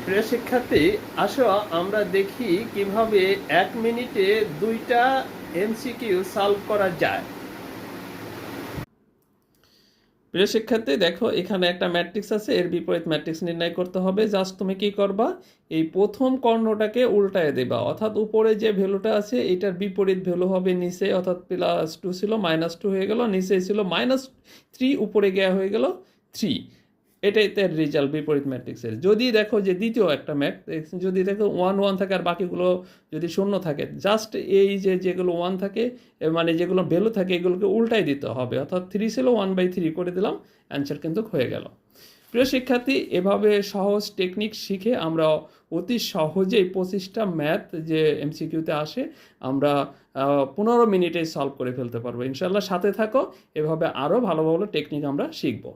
প্রিয় শিক্ষার্থী, আসো আমরা দেখি কিভাবে 1 মিনিটে 2টা এমসিকিউ সলভ করা যায়। প্রিয় শিক্ষার্থী, দেখো এখানে একটা ম্যাট্রিক্স আছে, এর বিপরীত ম্যাট্রিক্স নির্ণয় করতে হবে। জাস্ট তুমি কি করবা, এই প্রথম কর্ণটাকে উল্টায় দেবা, অর্থাৎ উপরে যে ভ্যালুটা আছে এটার বিপরীত ভ্যালু হবে নিচে, অর্থাৎ +2 ছিল -2 হয়ে গেল, নিচে ছিল -3, উপরে গিয়ে হয়ে গেল 3। এটাই তার রেজাল্ট বিপরীত ম্যাট্রিক্সের। যদি দেখো যে দ্বিতীয় একটা ম্যাট্রিক্স, যদি দেখো 1 1 থাকে আর বাকিগুলো যদি শূন্য থাকে, জাস্ট এই যে যেগুলো 1 থাকে মানে যেগুলো ভ্যালু থাকে এগুলোকে উল্টাই দিতে হবে, অর্থাৎ 3 ছিল 1/3 করে দিলাম, অ্যান্সার কিন্তু হয়ে গেল। প্রিয় শিক্ষার্থী, এভাবে সহজ টেকনিক শিখে আমরা অতি সহজেই 25টা ম্যাথ যে এমসিকিউতে আসে আমরা 15 মিনিটে সলভ করে ফেলতে পারবো ইনশাল্লাহ। সাথে থাকো, এভাবে আরও ভালো ভালো টেকনিক আমরা শিখবো।